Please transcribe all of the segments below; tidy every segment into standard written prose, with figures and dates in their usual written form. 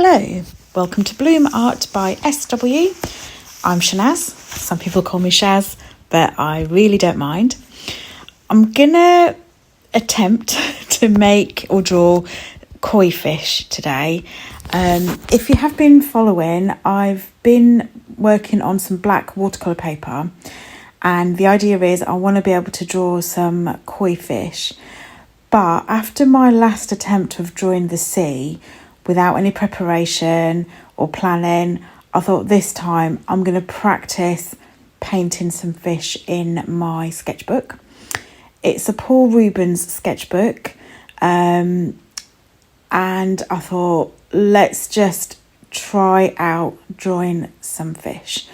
Hello, welcome to Bloom Art by SW. I'm Shanaz. Some people call me Shaz, but I really don't mind. I'm gonna attempt to make or draw koi fish today. If you have been following, I've been working on some black watercolour paper, and the idea is I want to be able to draw some koi fish. But after my last attempt of drawing the sea, without any preparation or planning, I thought this time I'm going to practice painting some fish in my sketchbook. It's a Rubens sketchbook, and I thought, let's just try out drawing some fish.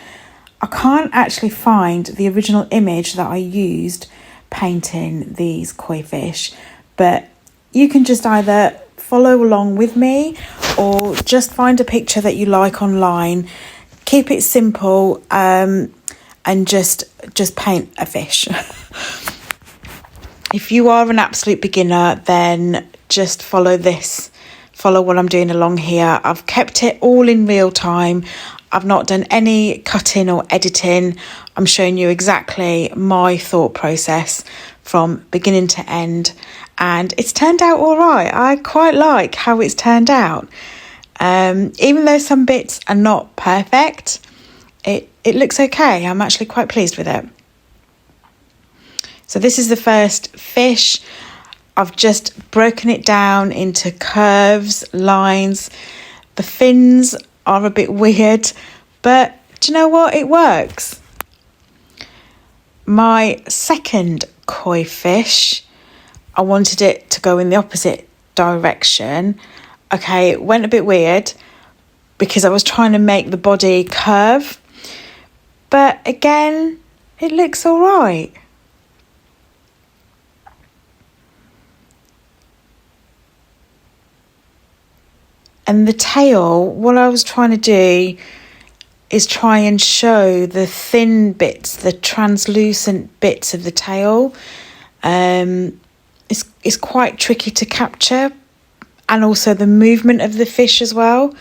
I can't actually find the original image that I used painting these koi fish, but you can just either follow along with me or just find a picture that you like online, keep it simple, and just paint a fish. If you are an absolute beginner, then just follow what I'm doing along here. I've kept it all in real time. I've not done any cutting or editing. I'm showing you exactly my thought process from beginning to end, and it's turned out all right. I quite like how it's turned out. Even though some bits are not perfect, it looks okay. I'm actually quite pleased with it. So this is the first fish. I've just broken it down into curves, lines. The fins are a bit weird, but do you know what? It works. My second koi fish, I wanted it to go in the opposite direction. Okay, it went a bit weird because I was trying to make the body curve, but again, it looks all right. And the tail, what I was trying to do is try and show the thin bits, the translucent bits of the tail. It's quite tricky to capture, and also the movement of the fish as well.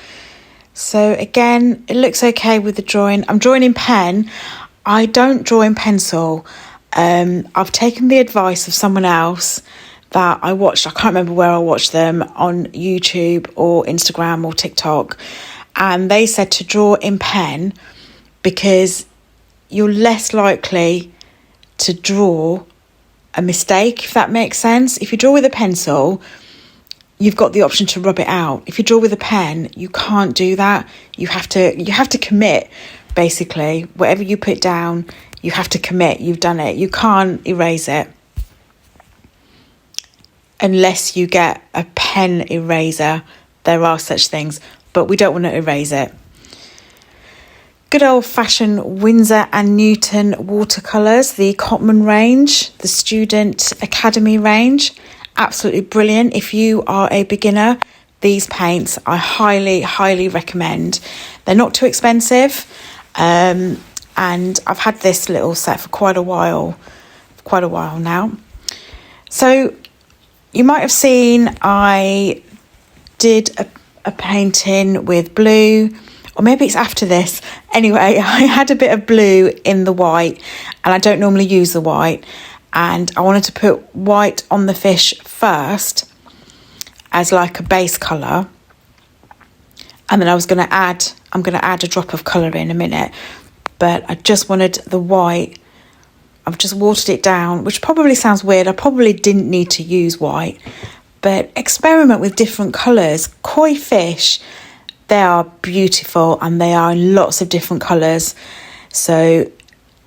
So again, it looks okay with the drawing. I'm drawing in pen. I don't draw in pencil. I've taken the advice of someone else that I watched. I can't remember where I watched them, on YouTube or Instagram or TikTok. And they said to draw in pen because you're less likely to draw a mistake, if that makes sense. If you draw with a pencil, you've got the option to rub it out. If you draw with a pen, you can't do that. You have to commit, basically. Whatever you put down, you have to commit. You've done it. You can't erase it unless you get a pen eraser. There are such things, but we don't want to erase it. Good old-fashioned Winsor and Newton watercolours, the Cotman range, the Student Academy range. Absolutely brilliant. If you are a beginner, these paints I highly, highly recommend. They're not too expensive, and I've had this little set for quite a while now. So you might have seen I did a painting with blue, or maybe it's after this. Anyway, I had a bit of blue in the white, and I don't normally use the white, and I wanted to put white on the fish first as like a base colour, and then I'm going to add a drop of colour in a minute, but I just wanted the white. I've just watered it down, which probably sounds weird. I probably didn't need to use white, but experiment with different colours. Koi fish, they are beautiful, and they are in lots of different colours. So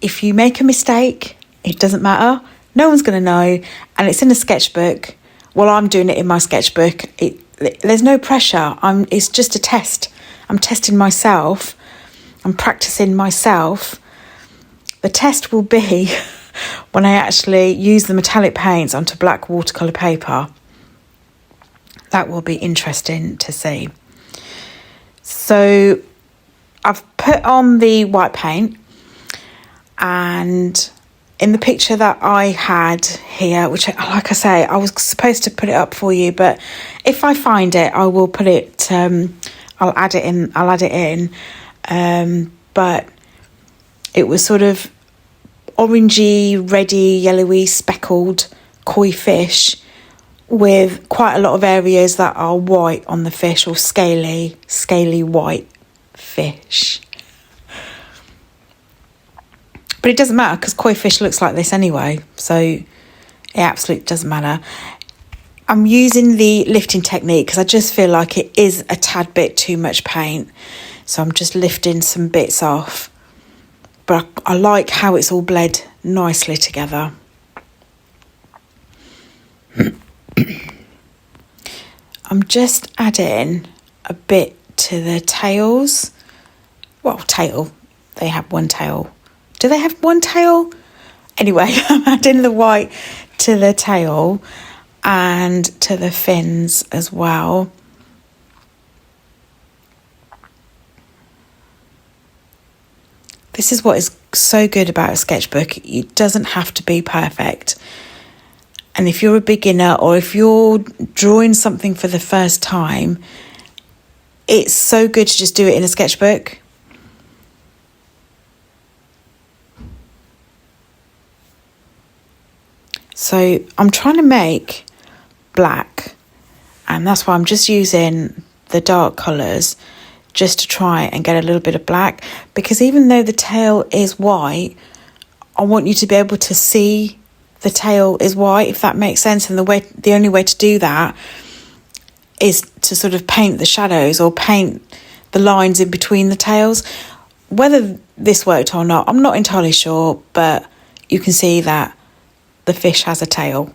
if you make a mistake, it doesn't matter. No one's going to know, and it's in a sketchbook. Well, I'm doing it in my sketchbook. There's no pressure. It's just a test. I'm testing myself. I'm practicing myself. The test will be when I actually use the metallic paints onto black watercolour paper. That will be interesting to see. So I've put on the white paint, and in the picture that I had here, which, like I say, I was supposed to put it up for you, but if I find it, I will put it I'll add it in. But it was sort of orangey, reddy, yellowy, speckled koi fish with quite a lot of areas that are white on the fish, or scaly white fish. But it doesn't matter because koi fish looks like this anyway, so it absolutely doesn't matter. I'm using the lifting technique because I just feel like it is a tad bit too much paint. So I'm just lifting some bits off. But I like how it's all bled nicely together. I'm just adding a bit to the tails. Well, tail. They have one tail. Do they have one tail? Anyway, I'm adding the white to the tail and to the fins as well. This is what is so good about a sketchbook. It doesn't have to be perfect. And if you're a beginner or if you're drawing something for the first time, it's so good to just do it in a sketchbook. So I'm trying to make black, and that's why I'm just using the dark colours just to try and get a little bit of black, because even though the tail is white, I want you to be able to see the tail is white, if that makes sense. And the only way to do that is to sort of paint the shadows or paint the lines in between the tails. Whether this worked or not, I'm not entirely sure, but you can see that the fish has a tail.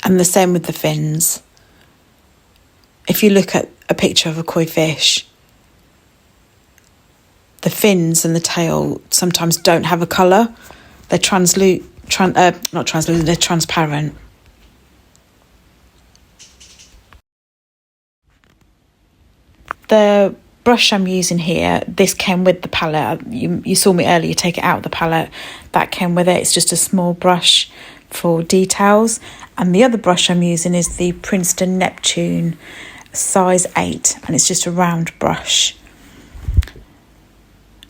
And the same with the fins. If you look at a picture of a koi fish, the fins and the tail sometimes don't have a colour. They're not translucent, they're transparent. The brush I'm using here, this came with the palette. You saw me earlier take it out of the palette. That came with it. It's just a small brush for details. And the other brush I'm using is the Princeton Neptune size 8, and it's just a round brush.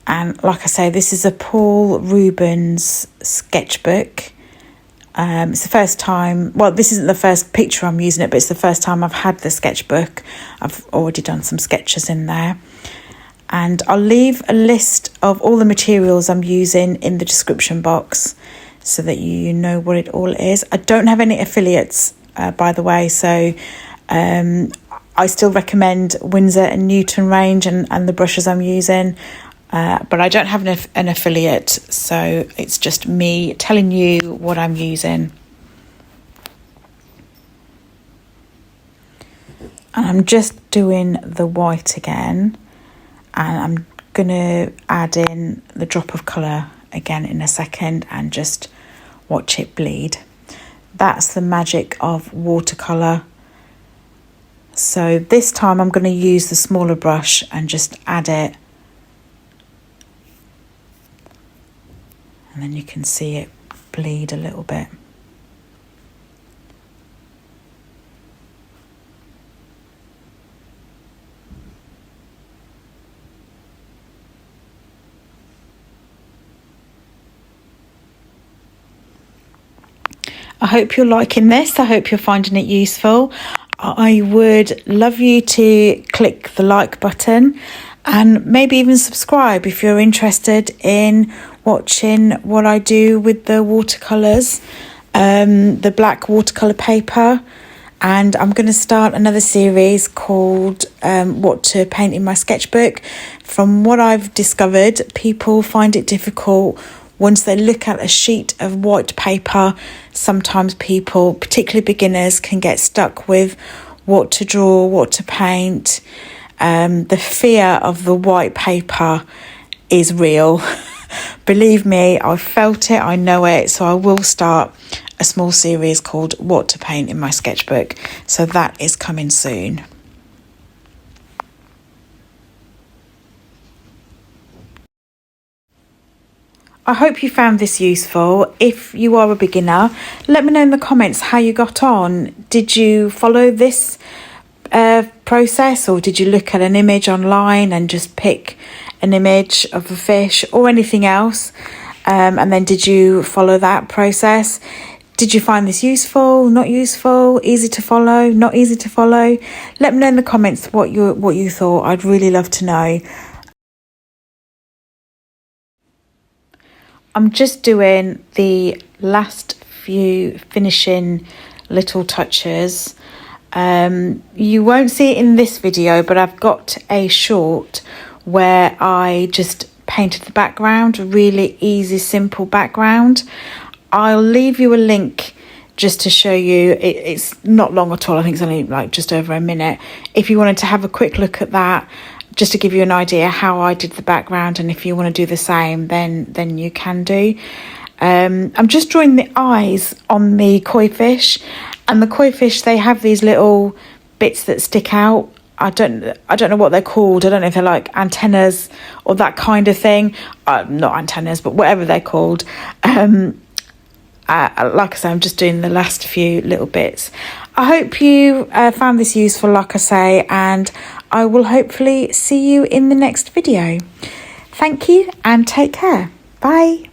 And like I say, this is a Paul Rubens sketchbook. It's the first time, well, this isn't the first picture I'm using it, but it's the first time I've had the sketchbook. I've already done some sketches in there. And I'll leave a list of all the materials I'm using in the description box so that you know what it all is. I don't have any affiliates, by the way, so I still recommend Winsor Newton range and the brushes I'm using. But I don't have an affiliate, so it's just me telling you what I'm using. And I'm just doing the white again, and I'm going to add in the drop of colour again in a second and just watch it bleed. That's the magic of watercolour. So this time I'm going to use the smaller brush and just add it. And then you can see it bleed a little bit. I hope you're liking this. I hope you're finding it useful. I would love you to click the like button and maybe even subscribe if you're interested in watching what I do with the watercolours, the black watercolour paper. And I'm going to start another series called What to Paint in My Sketchbook. From what I've discovered, people find it difficult once they look at a sheet of white paper. Sometimes people, particularly beginners, can get stuck with what to draw, what to paint. The fear of the white paper is real. Believe me, I've felt it, I know it. So I will start a small series called What to Paint in My Sketchbook. So that is coming soon. I hope you found this useful. If you are a beginner, let me know in the comments how you got on. Did you follow this process, or did you look at an image online and just pick an image of a fish or anything else, and then did you follow that process? Did you find this useful, not useful, easy to follow, not easy to follow? Let me know in the comments what you thought. I'd really love to know. I'm just doing the last few finishing little touches. You won't see it in this video, but I've got a short where I just painted the background, a really easy, simple background. I'll leave you a link just to show you. It's not long at all. I think it's only like just over a minute. If you wanted to have a quick look at that, just to give you an idea how I did the background, and if you want to do the same, then you can do. I'm just drawing the eyes on the koi fish, and the koi fish, they have these little bits that stick out. I don't know what they're called. I don't know if they're like antennas or that kind of thing. Not antennas, but whatever they're called. Like I say, I'm just doing the last few little bits. I hope you found this useful, like I say, and I will hopefully see you in the next video. Thank you and take care. Bye.